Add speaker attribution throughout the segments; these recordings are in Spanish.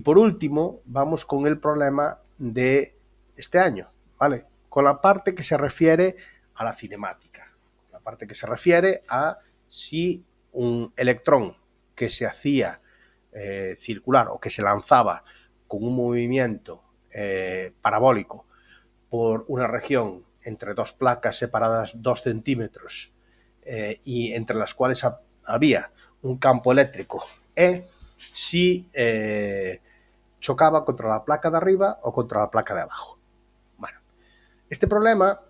Speaker 1: por último, vamos con el problema de este año, ¿vale? Con la parte que se refiere a la cinemática, la parte que se refiere a si un electrón que se hacía circular o que se lanzaba con un movimiento parabólico por una región entre dos placas separadas 2 centímetros y entre las cuales había un campo eléctrico si chocaba contra la placa de arriba o contra la placa de abajo. Bueno, este problema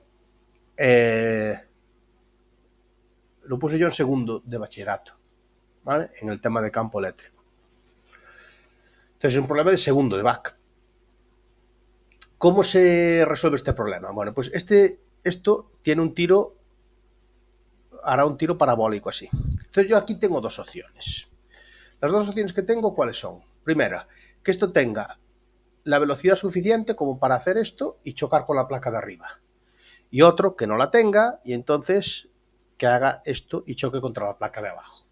Speaker 1: lo puse yo en segundo de bachillerato, ¿vale? En el tema de campo eléctrico. Entonces es un problema de segundo de BAC. ¿Cómo se resuelve este problema? Bueno, pues esto tiene un tiro, hará un tiro parabólico así. Entonces yo aquí tengo dos opciones. Las dos opciones que tengo, ¿cuáles son? Primera, que esto tenga la velocidad suficiente como para hacer esto y chocar con la placa de arriba. Y otro, que no la tenga y entonces que haga esto y choque contra la placa de abajo.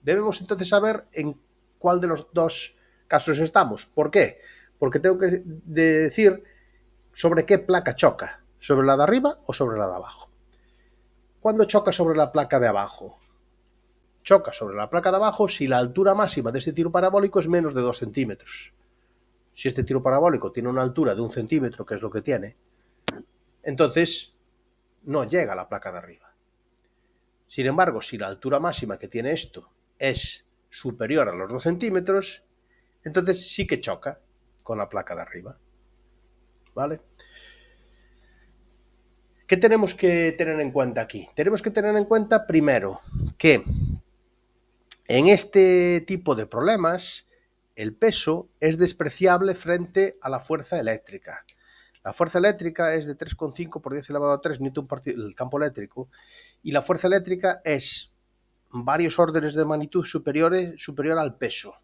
Speaker 1: Debemos entonces saber en cuál de los dos casos estamos. ¿Por qué? Porque tengo que decir sobre qué placa choca, sobre la de arriba o sobre la de abajo. ¿Cuándo choca sobre la placa de abajo? Choca sobre la placa de abajo si la altura máxima de este tiro parabólico es menos de 2 centímetros. Si este tiro parabólico tiene una altura de 1 centímetro, que es lo que tiene, entonces no llega a la placa de arriba. Sin embargo, si la altura máxima que tiene esto es superior a los 2 centímetros, entonces sí que choca con la placa de arriba. ¿Vale? ¿Qué tenemos que tener en cuenta aquí? Tenemos que tener en cuenta, primero, que en este tipo de problemas el peso es despreciable frente a la fuerza eléctrica. La fuerza eléctrica es de 3,5 por 10 elevado a 3 newton por el campo eléctrico y la fuerza eléctrica es varios órdenes de magnitud superior al peso.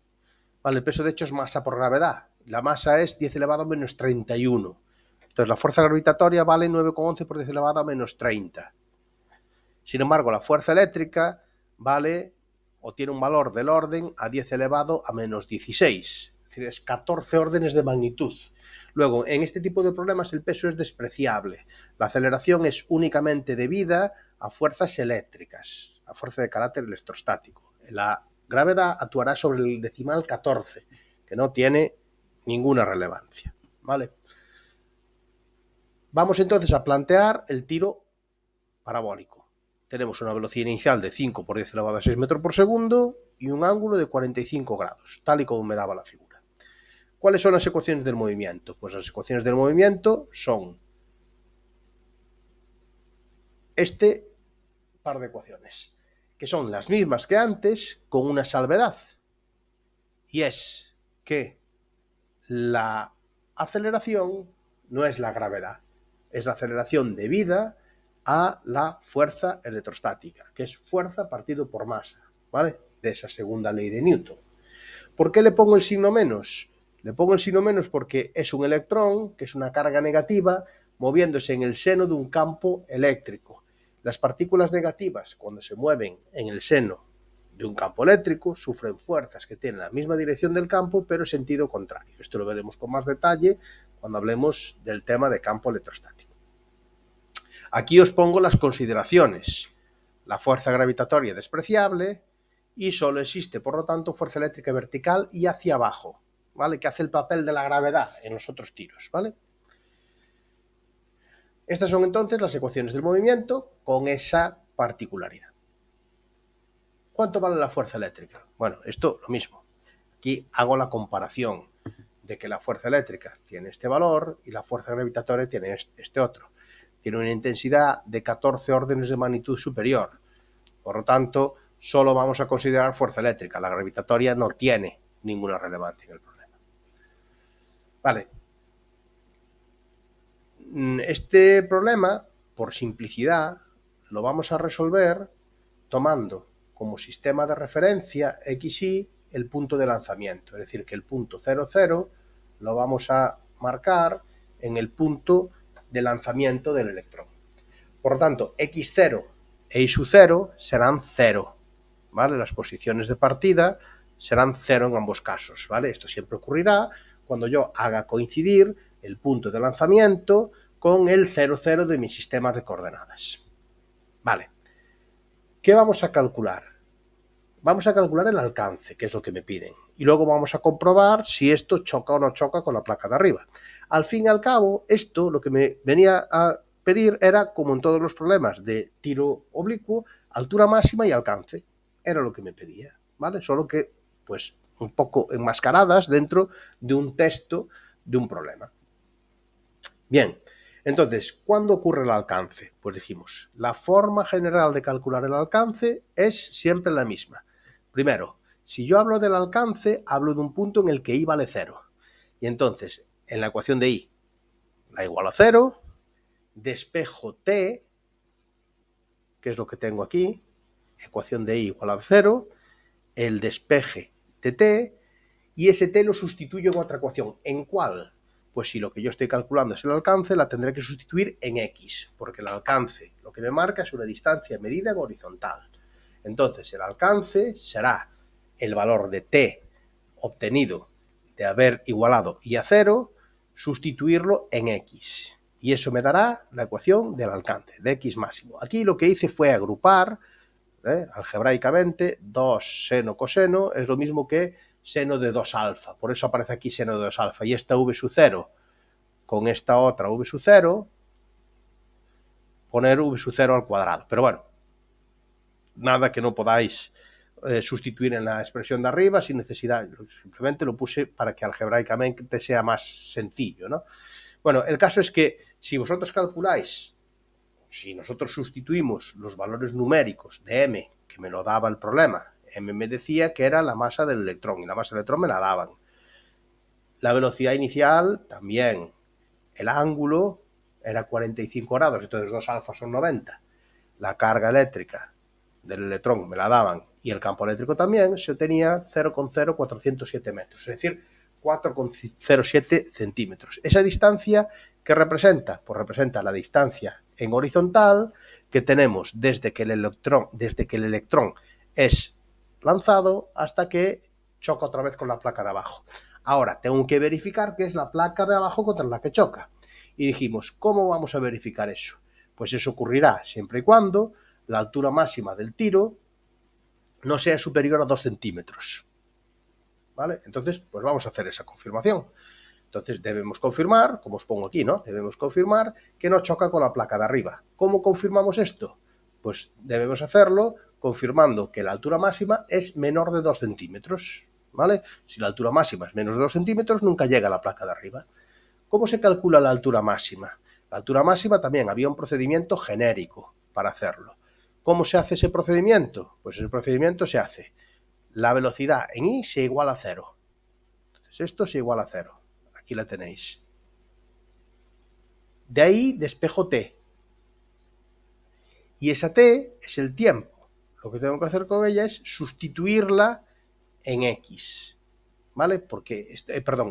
Speaker 1: Vale, el peso de hecho es masa por gravedad. La masa es 10 elevado a menos 31. Entonces la fuerza gravitatoria vale 9,11 por 10 elevado a menos 30. Sin embargo, la fuerza eléctrica vale o tiene un valor del orden a 10 elevado a menos 16. Es decir, es 14 órdenes de magnitud. Luego, en este tipo de problemas el peso es despreciable. La aceleración es únicamente debida a fuerzas eléctricas, a fuerza de carácter electrostático. La gravedad actuará sobre el decimal 14, que no tiene ninguna relevancia. ¿Vale? Vamos entonces a plantear el tiro parabólico. Tenemos una velocidad inicial de 5 por 10 elevado a 6 metros por segundo y un ángulo de 45 grados, tal y como me daba la figura. ¿Cuáles son las ecuaciones del movimiento? Pues las ecuaciones del movimiento son este par de ecuaciones, que son las mismas que antes, con una salvedad. Y es que la aceleración no es la gravedad, es la aceleración debida a la fuerza electrostática, que es fuerza partido por masa, ¿vale? De esa segunda ley de Newton. ¿Por qué le pongo el signo menos? Le pongo el signo menos porque es un electrón, que es una carga negativa, moviéndose en el seno de un campo eléctrico. Las partículas negativas, cuando se mueven en el seno de un campo eléctrico, sufren fuerzas que tienen la misma dirección del campo, pero en sentido contrario. Esto lo veremos con más detalle cuando hablemos del tema de campo electrostático. Aquí os pongo las consideraciones. La fuerza gravitatoria es despreciable y solo existe, por lo tanto, fuerza eléctrica vertical y hacia abajo, ¿vale? Que hace el papel de la gravedad en los otros tiros, ¿vale? Estas son entonces las ecuaciones del movimiento con esa particularidad. ¿Cuánto vale la fuerza eléctrica? Bueno, esto lo mismo. Aquí hago la comparación de que la fuerza eléctrica tiene este valor y la fuerza gravitatoria tiene este otro. Tiene una intensidad de 14 órdenes de magnitud superior. Por lo tanto, solo vamos a considerar fuerza eléctrica. La gravitatoria no tiene ninguna relevancia en el problema. Vale. Este problema, por simplicidad, lo vamos a resolver tomando como sistema de referencia XY el punto de lanzamiento. Es decir, que el punto 0, 0 lo vamos a marcar en el punto de lanzamiento del electrón. Por lo tanto, X0 e Y0 serán 0. ¿Vale? Las posiciones de partida serán 0 en ambos casos, ¿vale? Esto siempre ocurrirá cuando yo haga coincidir el punto de lanzamiento con el 0, 0 de mi sistema de coordenadas. Vale. ¿Qué vamos a calcular? Vamos a calcular el alcance, que es lo que me piden. Y luego vamos a comprobar si esto choca o no choca con la placa de arriba. Al fin y al cabo, esto lo que me venía a pedir era, como en todos los problemas de tiro oblicuo, altura máxima y alcance. Era lo que me pedía, ¿vale? Solo que, pues, un poco enmascaradas dentro de un texto de un problema. Bien, entonces, ¿cuándo ocurre el alcance? Pues dijimos, la forma general de calcular el alcance es siempre la misma. Primero, si yo hablo del alcance, hablo de un punto en el que I vale 0. Y entonces, en la ecuación de I, la igual a 0, despejo T, que es lo que tengo aquí, ecuación de I igual a 0, el despeje de T, y ese T lo sustituyo en otra ecuación. ¿En cuál? Pues si lo que yo estoy calculando es el alcance, la tendré que sustituir en X, porque el alcance lo que me marca es una distancia medida en horizontal. Entonces, el alcance será el valor de T obtenido de haber igualado I a 0, sustituirlo en X. Y eso me dará la ecuación del alcance, de X máximo. Aquí lo que hice fue agrupar, algebraicamente, 2 seno coseno es lo mismo que seno de 2 alfa. Por eso aparece aquí seno de 2 alfa. Y esta v sub 0 con esta otra v sub 0, poner v sub 0 al cuadrado. Pero bueno, nada que no podáis sustituir en la expresión de arriba sin necesidad. Simplemente lo puse para que algebraicamente sea más sencillo, ¿no? Bueno, el caso es que si vosotros calculáis, si nosotros sustituimos los valores numéricos de m, que me lo daba el problema, m me decía que era la masa del electrón, y la masa del electrón me la daban. La velocidad inicial también. El ángulo era 45 grados, entonces 2 alfa son 90. La carga eléctrica del electrón me la daban, y el campo eléctrico también, se obtenía 0,0407 metros, es decir, 4,07 centímetros. Esa distancia, ¿qué representa? Pues representa la distancia en horizontal que tenemos desde que el electrón es lanzado hasta que choca otra vez con la placa de abajo. Ahora, tengo que verificar que es la placa de abajo contra la que choca. Y dijimos, ¿cómo vamos a verificar eso? Pues eso ocurrirá siempre y cuando la altura máxima del tiro no sea superior a 2 centímetros. ¿Vale? Entonces, pues vamos a hacer esa confirmación. Entonces debemos confirmar, como os pongo aquí, ¿no? Debemos confirmar que no choca con la placa de arriba. ¿Cómo confirmamos esto? Pues debemos hacerlo confirmando que la altura máxima es menor de 2 centímetros. ¿Vale? Si la altura máxima es menos de 2 centímetros, nunca llega a la placa de arriba. ¿Cómo se calcula la altura máxima? La altura máxima también había un procedimiento genérico para hacerlo. ¿Cómo se hace ese procedimiento? Pues ese procedimiento se hace. La velocidad en I se iguala a 0. Entonces esto se iguala a 0. Aquí la tenéis. De ahí despejo T. Y esa T es el tiempo. Lo que tengo que hacer con ella es sustituirla en X. ¿Vale? Porque,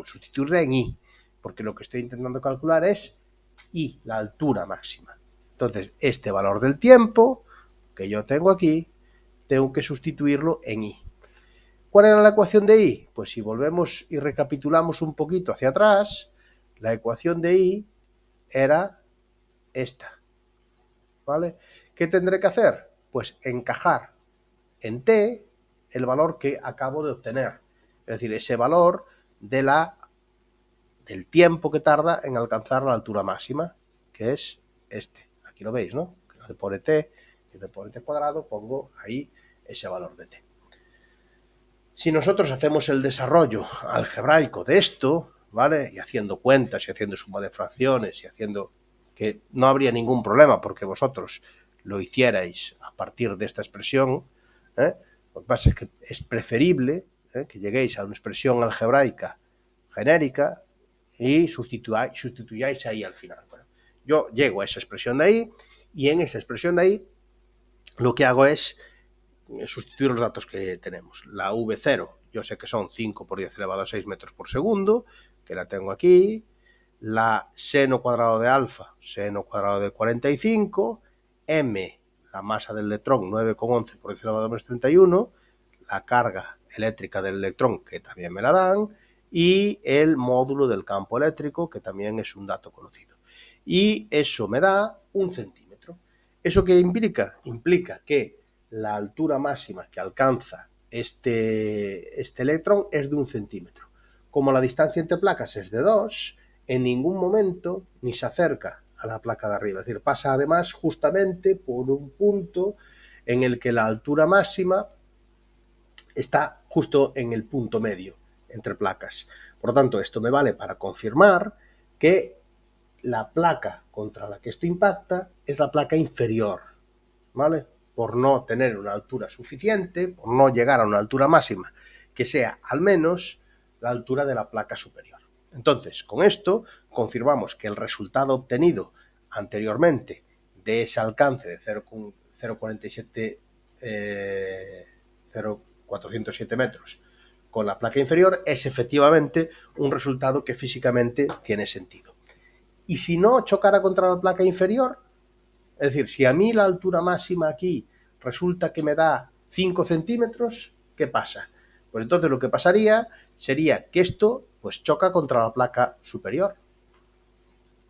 Speaker 1: sustituirla en I. Porque lo que estoy intentando calcular es I, la altura máxima. Entonces, este valor del tiempo que yo tengo aquí, tengo que sustituirlo en I. ¿Cuál era la ecuación de I? Pues si volvemos y recapitulamos un poquito hacia atrás, la ecuación de I era esta. ¿Vale? ¿Qué tendré que hacer? Pues encajar en T el valor que acabo de obtener. Es decir, ese valor del tiempo que tarda en alcanzar la altura máxima, que es este. Aquí lo veis, ¿no? Se pone T, y se pone T cuadrado, pongo ahí ese valor de T. Si nosotros hacemos el desarrollo algebraico de esto, ¿vale? Y haciendo cuentas, y haciendo suma de fracciones, y haciendo que no habría ningún problema porque vosotros lo hicierais a partir de esta expresión, lo que pasa es que es preferible que lleguéis a una expresión algebraica genérica y sustituyáis ahí al final. Bueno, yo llego a esa expresión de ahí, y en esa expresión de ahí lo que hago es sustituir los datos que tenemos. La V0, yo sé que son 5 por 10 elevado a 6 metros por segundo, que la tengo aquí. La seno cuadrado de alfa, seno cuadrado de 45. M, la masa del electrón, 9,11 por 10 elevado a menos 31. La carga eléctrica del electrón, que también me la dan, y el módulo del campo eléctrico, que también es un dato conocido. Y eso me da 1 centímetro. ¿Eso qué implica? Implica que la altura máxima que alcanza este electrón es de 1 centímetro. Como la distancia entre placas es de 2, en ningún momento ni se acerca a la placa de arriba. Es decir, pasa además justamente por un punto en el que la altura máxima está justo en el punto medio entre placas. Por lo tanto, esto me vale para confirmar que la placa contra la que esto impacta es la placa inferior, ¿vale? Por no tener una altura suficiente, por no llegar a una altura máxima que sea al menos la altura de la placa superior. Entonces, con esto confirmamos que el resultado obtenido anteriormente de ese alcance de 0,407 metros con la placa inferior es efectivamente un resultado que físicamente tiene sentido. Y si no chocara contra la placa inferior, es decir, si a mí la altura máxima aquí resulta que me da 5 centímetros, ¿qué pasa? Pues entonces lo que pasaría sería que esto pues choca contra la placa superior,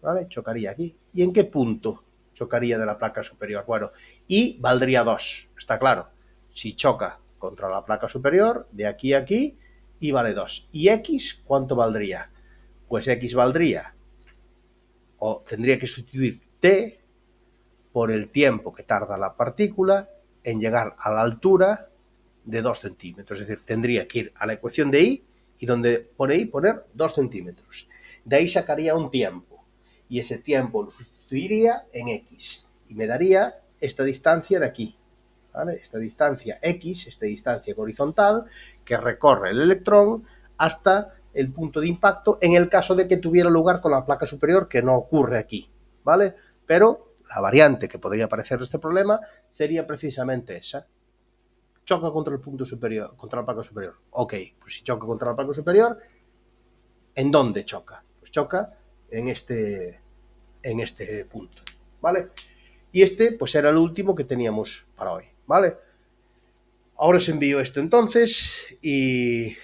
Speaker 1: ¿vale? Chocaría aquí. ¿Y en qué punto chocaría de la placa superior? Bueno, y valdría 2, está claro. Si choca contra la placa superior, de aquí a aquí, y vale 2. ¿Y X cuánto valdría? Pues X valdría, o tendría que sustituir T por el tiempo que tarda la partícula en llegar a la altura de 2 centímetros. Es decir, tendría que ir a la ecuación de I y donde pone I poner 2 centímetros. De ahí sacaría un tiempo y ese tiempo lo sustituiría en X y me daría esta distancia de aquí, ¿vale? Esta distancia X, esta distancia horizontal que recorre el electrón hasta el punto de impacto en el caso de que tuviera lugar con la placa superior, que no ocurre aquí, ¿vale? Pero la variante que podría aparecer de este problema sería precisamente esa. Choca contra el punto superior, contra la placa superior. Ok, pues si choca contra la placa superior, ¿en dónde choca? Pues choca en este punto, ¿vale? Y este, pues era el último que teníamos para hoy, ¿vale? Ahora os envío esto entonces y